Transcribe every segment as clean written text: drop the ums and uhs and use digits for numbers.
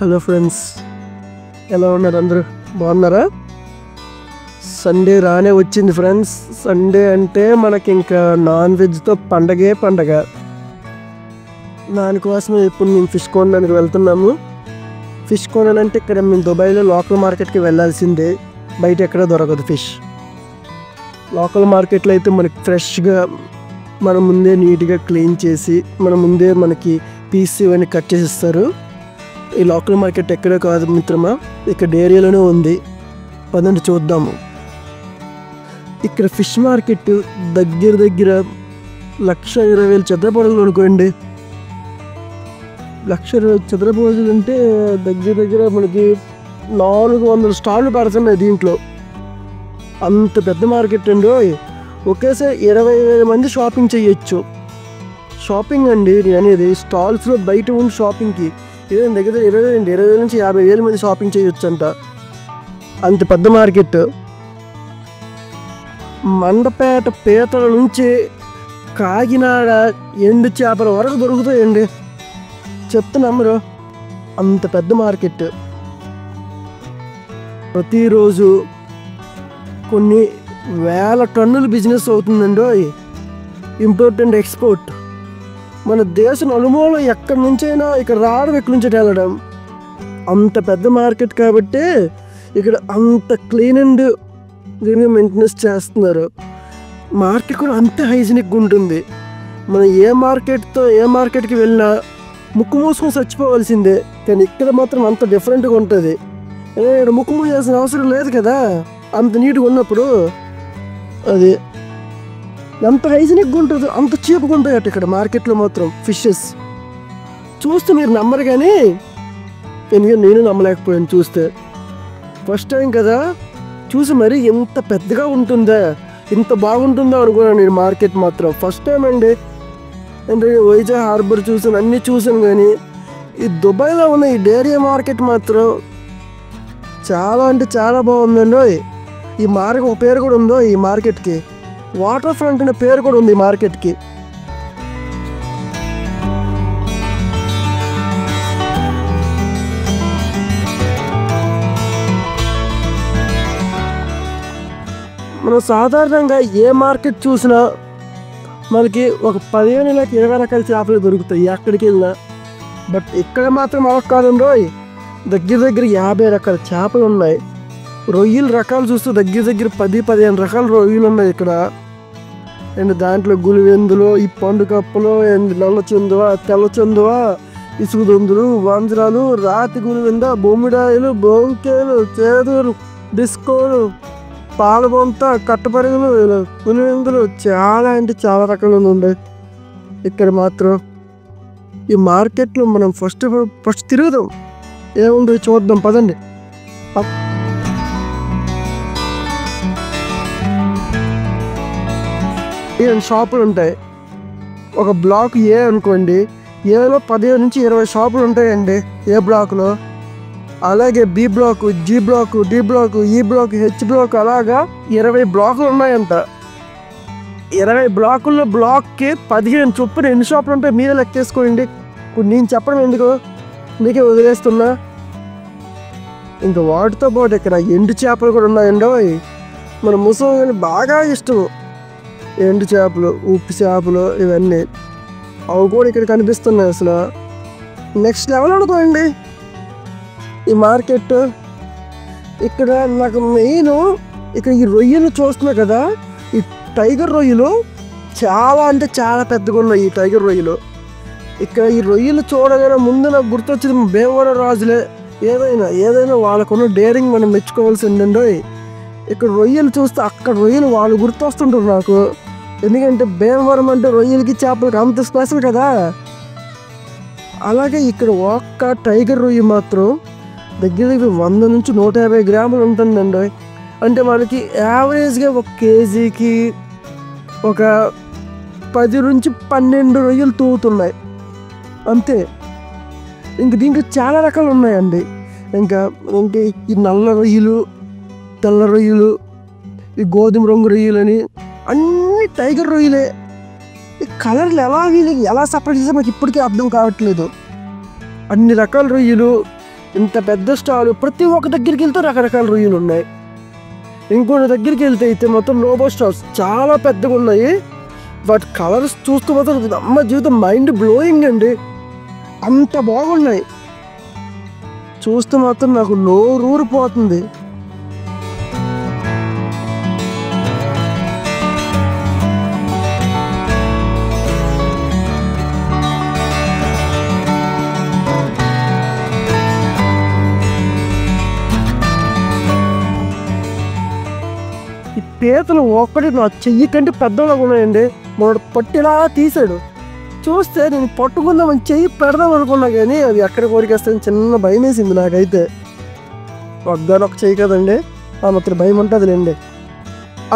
Hello friends, ఎలా ఉన్నారు? అందరూ బాగున్నారా? సండే రానే వచ్చింది ఫ్రెండ్స్. సండే అంటే మనకి ఇంకా నాన్ వెజ్తో పండగే పండగ. దానికోసమే ఇప్పుడు మేము ఫిష్ కొనడానికి వెళ్తున్నాము. ఫిష్ కొనాలంటే ఇక్కడ మేము దుబాయ్లో లోకల్ మార్కెట్కి వెళ్ళాల్సిందే, బయట ఎక్కడ దొరకదు ఫిష్. లోకల్ మార్కెట్లో అయితే మనకి ఫ్రెష్గా మన ముందే నీట్గా క్లీన్ చేసి మన ముందే మనకి పీస్ ఇవన్నీ కట్ చేసి ఇస్తారు. ఈ లోకల్ మార్కెట్ ఎక్కడో కాదు మిత్రమా, ఇక్కడ ఏరియాలోనే ఉంది. పదండి చూద్దాము. ఇక్కడ ఫిష్ మార్కెట్ దగ్గర 1,20,000 చదరపు అడుగులు అనుకోండి. 1,20,000 చదరపు అడుగులు అంటే దగ్గర మనకి 400 స్టాళ్ళు పెడుతున్నాయి దీంట్లో. అంత పెద్ద మార్కెట్ అండి. ఒకేసారి 20,000 మంది షాపింగ్ చేయొచ్చు. షాపింగ్ అండి నేను అనేది, స్టాల్స్లో బయట ఉండి షాపింగ్కి దగ్గర 20,000 నుంచి 50,000 మంది షాపింగ్ చేయొచ్చు అంట. అంత పెద్ద మార్కెట్. మండపేట పీతల నుంచి కాకినాడ ఎండు చేపల వరకు దొరుకుతాయండి. చెప్తే నమ్మరు, అంత పెద్ద మార్కెట్. ప్రతిరోజు కొన్ని వేల టన్నుల బిజినెస్ అవుతుందండి. Import and export. మన దేశం నలుమూల ఎక్కడి నుంచైనా ఇక్కడ రావడం, ఎక్కడి నుంచి వెళ్ళడం. అంత పెద్ద మార్కెట్ కాబట్టి ఇక్కడ అంత క్లీన్ అండ్ మెయింటెనెన్స్ చేస్తున్నారు. మార్కెట్ కూడా అంత హైజీనిక్గా ఉంటుంది. మనం ఏ మార్కెట్కి వెళ్ళినా ముక్కు మూసుకొని చచ్చిపోవాల్సిందే, కానీ ఇక్కడ మాత్రం అంత డిఫరెంట్గా ఉంటుంది. ఇక్కడ ముక్కు మూసేసిన అవసరం లేదు కదా, అంత నీట్గా ఉన్నప్పుడు. అది ఎంత హైజీనిక్గా ఉంటుంది, అంత చీప్గా ఉంటాయి అటు ఇక్కడ మార్కెట్లో మాత్రం ఫిషెస్. చూస్తే మీరు నమ్మరు, కానీ ఎందుకంటే నేను నమ్మలేకపోయాను చూస్తే. ఫస్ట్ టైం కదా చూసి మరి ఎంత పెద్దగా ఉంటుందా, ఇంత బాగుంటుందా అనుకున్నాను నేను. మార్కెట్ మాత్రం ఫస్ట్ టైం అండి. అంటే వైజాగ్ హార్బర్ చూసాను, అన్నీ చూసాను, కానీ ఈ దుబాయ్లో ఉన్న ఈ డైరీ మార్కెట్ మాత్రం చాలా అంటే చాలా బాగుందండి. ఈ ఒక పేరు కూడా ఉందో ఈ మార్కెట్కి, వాటర్ ఫ్రంట్ అనే పేరు కూడా ఉంది ఈ మార్కెట్కి. మనం సాధారణంగా ఏ మార్కెట్ చూసినా మనకి ఒక 15-20 రకాల చేపలు దొరుకుతాయి ఎక్కడికి వెళ్ళినా. బట్ ఇక్కడ మాత్రం అలా కాదండి, దగ్గర 50 రకాల చేపలు ఉన్నాయి. రొయ్యల రకాలు చూస్తే దగ్గర 10-15 రకాల రొయ్యలు ఉన్నాయి ఇక్కడ. అండ్ దాంట్లో గులివెందులు, ఈ పండు కప్పలు, అండ్ నల్ల చందువ, తెల్ల చందువ, ఇసుగు దొందులు, వంజరాలు, రాతి గులివెంద, బొమ్మిడాయలు, బొంకేలు, చేదులు, డిస్కోలు, పాలబొంత, కట్టపరుగులు, గులివెందులు, చాలా అంటే చాలా రకాలు ఉన్నాయి ఇక్కడ మాత్రం. ఈ మార్కెట్లో మనం ఫస్ట్ తిరుగుదాం, ఏముందో చూద్దాం పదండి. షాపులు ఉంటాయి. ఒక బ్లాక్ ఏ అనుకోండి, ఏలో 15-20 షాపులు ఉంటాయండి ఏ బ్లాక్లో. అలాగే B block, G block, D block, E block, H block, అలాగా 20 బ్లాకులు ఉన్నాయంట. 20 బ్లాకుల్లో బ్లాక్కి 15 చొప్పున ఎన్ని షాపులు ఉంటాయి మీరే లెక్కేసుకోండి. నేను చెప్పడం ఎందుకు, మీకే వదిలేస్తున్నా. ఇంకా వాటితో పాటు ఇక్కడ ఎండు చేపలు కూడా ఉన్నాయండి. మన ముసలి బాగా ఇష్టం ఎండు చేపలు, ఉప్పు చేపలు, ఇవన్నీ. అవి కూడా ఇక్కడ కనిపిస్తున్నాయి. అసలు నెక్స్ట్ లెవెల్ అనుకోండి ఈ మార్కెట్. ఇక్కడ నాకు మెయిన్ ఇక్కడ ఈ రొయ్యలు చూస్తున్నా కదా, ఈ టైగర్ రొయ్యలు చాలా అంటే చాలా పెద్దగా ఉన్నాయి. ఈ టైగర్ రొయ్యలు ఇక్కడ ఈ రొయ్యలు చూడగానే ముందు నాకు గుర్తొచ్చింది భీమవరం రాజులే. ఏదైనా వాళ్ళకున్న డేరింగ్ మనం మెచ్చుకోవాల్సిందండి. ఇక్కడ రొయ్యలు చూస్తే అక్కడ రొయ్యలు వాళ్ళు గుర్తొస్తుంటారు నాకు. ఎందుకంటే భీమవరం అంటే రొయ్యలకి చేపలకి అంత స్పెషల్ కదా. అలాగే ఇక్కడ ఒక్క టైగర్ రొయ్య మాత్రం దగ్గర 100 నుంచి 150 గ్రాములు ఉంటుందండి. అంటే మనకి యావరేజ్గా 1 కేజీకి ఒక 10 నుంచి 12 రొయ్యలు తూగుతున్నాయి అంతే. ఇంక దీంట్లో చాలా రకాలు ఉన్నాయండి. ఇంకా ఈ నల్ల రొయ్యలు, తెల్ల రొయ్యలు, ఈ గోధుమ రంగు రొయ్యలు అని అన్ని టైగర్ రొయ్యలే. ఈ కలర్లు ఎలా సపరేట్ చేస్తే మాకు ఇప్పటికీ అర్థం కావట్లేదు. అన్ని రకాల రొయ్యలు ఇంత పెద్ద స్టాల్, ప్రతి ఒక్క దగ్గరికి వెళ్తే రకరకాల రొయ్యలు ఉన్నాయి. ఇంకొన్ని దగ్గరికి వెళ్తే అయితే మొత్తం రోబో స్టాల్స్ చాలా పెద్దగా ఉన్నాయి. వాటి కలర్స్ చూస్తూ మాత్రం అమ్మ జీవితం మైండ్ బ్లోయింగ్ అండి, అంత బాగున్నాయి. చూస్తే మాత్రం నాకు నోరూరిపోతుంది. ఈ పీతలు ఒక్కటి నా చెయ్యి కంటే పెద్దలాగా ఉన్నాయండి. మనోడు పట్టిలా తీసాడు. చూస్తే నేను పట్టుకుందామని చెయ్యి పెడదాం అనుకున్నా, కానీ అది ఎక్కడ కోరికేస్తాను చిన్న భయం వేసింది నాకైతే. ఒక్కనొక్క చెయ్యి కదండి, ఆ మాత్రం భయం ఉంటుందిలేండి.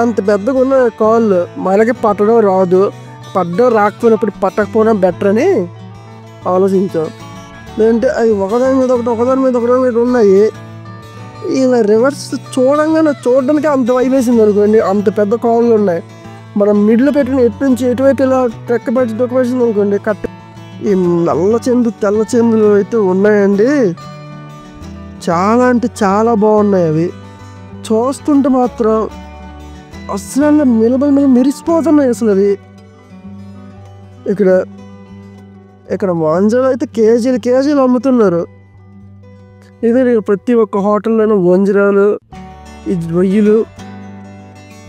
అంత పెద్దగా ఉన్న కాళ్ళు మనకి పట్టడం రాదు. పడ్డం రాకపోయినప్పుడు పట్టకపోవడం బెటర్ అని ఆలోచించాం. లేదంటే అవి ఒకదాని మీద ఒకటి ఉన్నాయి. ఇలా రివర్స్ చూడడానికి అంత భయం వేసింది అనుకోండి. అంత పెద్ద కాళ్ళు ఉన్నాయి. మనం మిడిల్ పెట్టిన ఎటు నుంచి ఎటువైపు ఇలా తొక్కపరిచింది అనుకోండి కట్ట. ఈ తెల్ల చెందులు అయితే ఉన్నాయండి, చాలా అంటే చాలా బాగున్నాయి. అవి చూస్తుంటే మాత్రం అసలు మీద మెరిసిపోతున్నాయి అసలు అవి. ఇక్కడ వంజలు అయితే కేజీలు అమ్ముతున్నారు. ఇదే ప్రతి ఒక్క హోటల్లోనూ వంజరాలు, ఈ రొయ్యలు,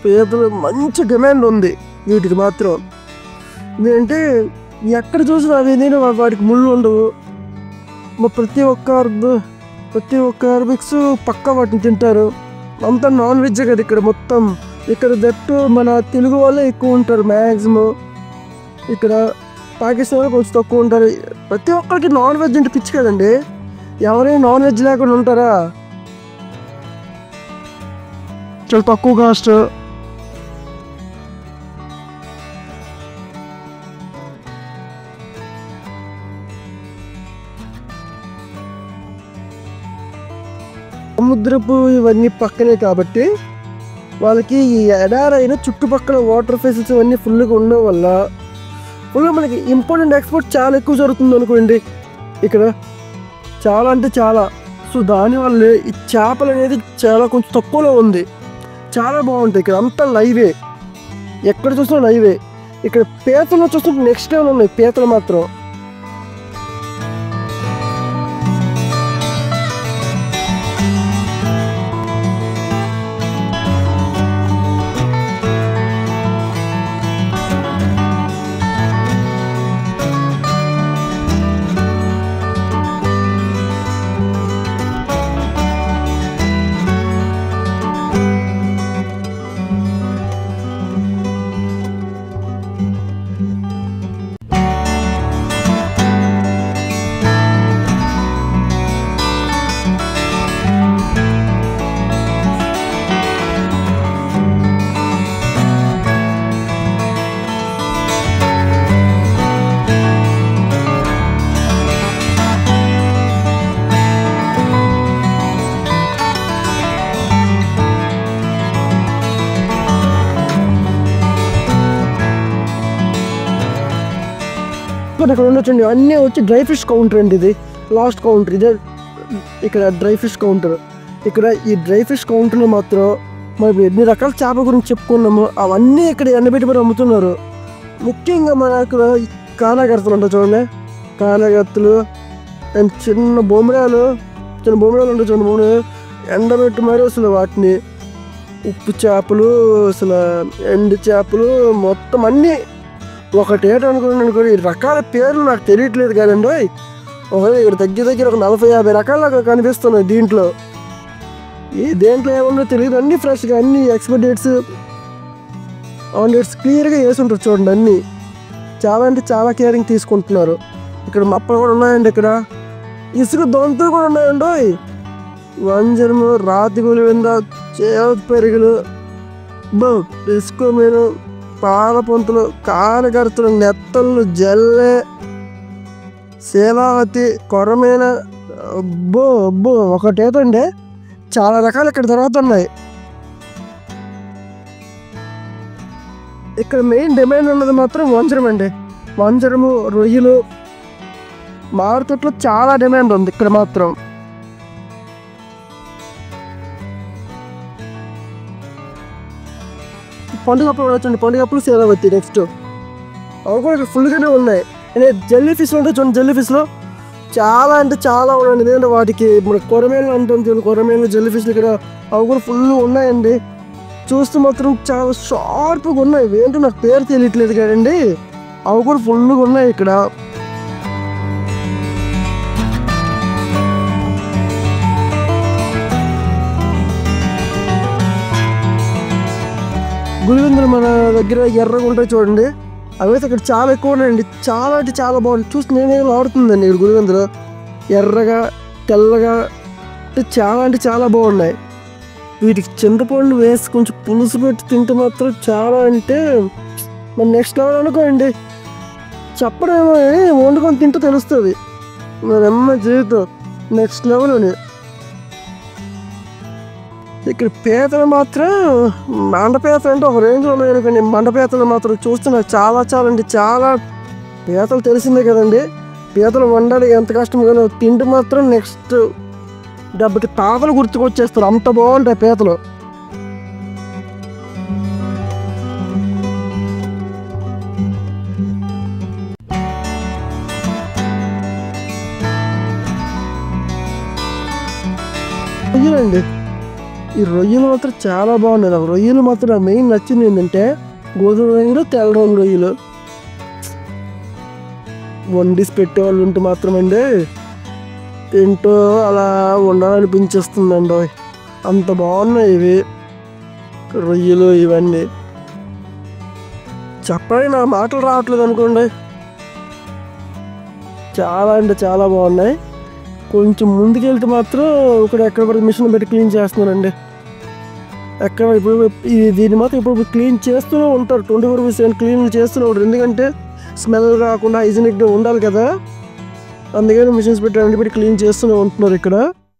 పీతలు మంచి డిమాండ్ ఉంది వీటికి మాత్రం. ఎందుకంటే ఎక్కడ చూసినా అవి నేను వాటికి ముళ్ళు ఉండవు. ప్రతి ఒక్క అరబిక్స్ పక్కా వాటిని తింటారు. అంతా నాన్ వెజ్ కదా ఇక్కడ మొత్తం. ఇక్కడ దట్టు మన తెలుగు వాళ్ళే ఎక్కువ ఉంటారు మ్యాక్సిమం. ఇక్కడ పాకిస్తాన్లో కొంచెం తక్కువ ఉంటారు. ప్రతి ఒక్కరికి నాన్ వెజ్ అంటే పిచ్చి కదండి. ఎవరైనా నాన్ వెజ్ లేకుండా ఉంటారా? చాలా తక్కువ కాస్ట్. సముద్రపు ఇవన్నీ పక్కనే కాబట్టి వాళ్ళకి ఈ ఎడారైన చుట్టుపక్కల వాటర్ ఫెసిలిటీస్ ఇవన్నీ ఫుల్గా ఉండడం వల్ల మనకి ఇంపార్టెంట్ ఎక్స్పోర్ట్ చాలా ఎక్కువ జరుగుతుంది అనుకోండి ఇక్కడ. చాలా అంటే చాలా. సో దానివల్ల ఈ చేపలు అనేది చాలా కొంచెం తక్కువలో ఉంది. చాలా బాగుంటాయి ఇక్కడ. అంతా లైవే, ఎక్కడ చూసినా లైవే. ఇక్కడ పీతలు చూస్తుంటే నెక్స్ట్ లెవెల్ ఉన్నాయి పీతలు మాత్రం. అక్కడ ఉండొచ్చండి. అన్నీ వచ్చి డ్రై ఫిష్ కౌంటర్ అండి. ఇది లాస్ట్ కౌంటర్. ఇదే ఇక్కడ డ్రై ఫిష్ కౌంటర్. ఇక్కడ ఈ డ్రై ఫిష్ కౌంటర్లో మాత్రం మనం ఎన్ని రకాల చేపల గురించి చెప్పుకున్నామో అవన్నీ ఇక్కడ ఎండబెట్టి మరి అమ్ముతున్నారు. ముఖ్యంగా మనకు కానాగర్తలు ఉంటాయి చూడండి, కానాగర్తలు అండ్ చిన్న బొమ్మరాలు ఉంటాయి చూడండి. మూడు ఎండబెట్టి మరి అసలు వాటిని ఉప్పు చేపలు, అసలు ఎండు చేపలు మొత్తం అన్నీ ఒకటేట అనుకోండి. ఈ రకాల పేర్లు నాకు తెలియట్లేదు కదండి. ఇక్కడ దగ్గర ఒక 40-50 రకాలు కనిపిస్తున్నాయి దీంట్లో. దేంట్లో ఏమన్నా తెలియదు. అన్నీ ఫ్రెష్గా, అన్నీ ఎక్స్పైరీ డేట్స్ ఆన్ డేట్స్ క్లియర్గా వేసి ఉంటారు చూడండి. అన్నీ చాలా అంటే చాలా కేరింగ్ తీసుకుంటున్నారు. ఇక్కడ మప్పలు కూడా ఉన్నాయండి. ఇక్కడ ఇసుక దొంతులు కూడా ఉన్నాయండి. వంజరము, రాతి గులివింద, పెరుగులు, ఇసుక మీను, పాలపొంతులు, కానగర్తలు, నెత్తళ్ళు, జల్లె, శీలావతి, కొరమేన, అబ్బో ఒకటేతండి చాలా రకాలు ఇక్కడ తర్వాత ఉన్నాయి. ఇక్కడ మెయిన్ డిమాండ్ ఉన్నది మాత్రం వంజరం అండి. వంజరము, రొయ్యలు మార్కెట్లో చాలా డిమాండ్ ఉంది ఇక్కడ మాత్రం. పండుగ అప్పుడు వచ్చండి, పండుగ అప్పుడు సేరావతి నెక్స్ట్ అవి కూడా ఇక్కడ ఫుల్గానే ఉన్నాయి. జెల్లీ ఫిష్ ఉంటాయి చూడండి, జెల్లీ ఫిష్లో చాలా అంటే చాలా ఉన్నాయండి. ఎందుకంటే వాటికి మన కొరమేలు అంటుంది చూడండి, కొరమేలు జెల్లీ ఫిష్లు ఇక్కడ అవి కూడా ఫుల్ ఉన్నాయండి. చూస్తే మాత్రం చాలా షార్ప్గా ఉన్నాయి, ఏంటో నాకు పేరు తెలియట్లేదు కదండి. అవి కూడా ఫుల్గా ఉన్నాయి ఇక్కడ. గులివెందులు మన దగ్గర ఎర్రగా ఉంటాయి చూడండి, అవైతే ఇక్కడ చాలా ఎక్కువ ఉన్నాయండి. చాలా అంటే చాలా బాగుంది, చూసి నేనేం ఆడుతుందండి ఇక్కడ గులివెందులు. ఎర్రగా తెల్లగా అంటే చాలా బాగున్నాయి. వీటికి చింతపండు వేసి కొంచెం పులుసు పెట్టి తింటే మాత్రం చాలా అంటే మన నెక్స్ట్ లెవెల్ అనుకోండి. చెప్పడేమో వండుకొని తింటే తెలుస్తుంది మన అమ్మ జీవితం నెక్స్ట్ లెవెల్ అని. ఇక్కడ పీతలు మాత్రం మండపీతలు అంటే ఒక రేంజ్లో ఉన్నాయి అనుకోండి. మండపీతలు మాత్రం చూస్తే నాకు చాలా చాలా అంటే చాలా పీతలు తెలిసిందే కదండి. పీతలు వండాలి ఎంత కష్టంగానో, తిండి మాత్రం నెక్స్ట్ డబ్బుకి తాతలు గుర్తుకొచ్చేస్తారు, అంత బాగుంటాయి పీతలు. రొయ్యలండి, ఈ రొయ్యలు మాత్రం చాలా బాగున్నాయి. నాకు రొయ్యలు మాత్రం నాకు మెయిన్ నచ్చింది ఏంటంటే గోధుమ రొయ్యలు, తెల్ల రంగు రొయ్యలు. వండిసి పెట్టేవాళ్ళు ఉంటే మాత్రం అండి తింటూ అలా ఉండాలనిపించేస్తుందండి. అంత బాగున్నాయి ఇవి రొయ్యలు ఇవన్నీ. చెప్పండి నా మాటలు రావట్లేదు అనుకోండి, చాలా అంటే చాలా బాగున్నాయి. కొంచెం ముందుకెళ్తే మాత్రం ఇక్కడ ఎక్కడ పడితే మిషన్ పెట్టి క్లీన్ చేస్తున్నారండి. ఎక్కడ ఇప్పుడు దీన్ని మాత్రం ఇప్పుడు క్లీన్ చేస్తూనే ఉంటారు, 24/7 క్లీన్ చేస్తూనే ఉంటారు. ఎందుకంటే స్మెల్ రాకుండా హైజీనిక్గా ఉండాలి కదా, అందుకని మిషన్స్ పెట్టి క్లీన్ చేస్తూనే ఉంటున్నారు ఇక్కడ.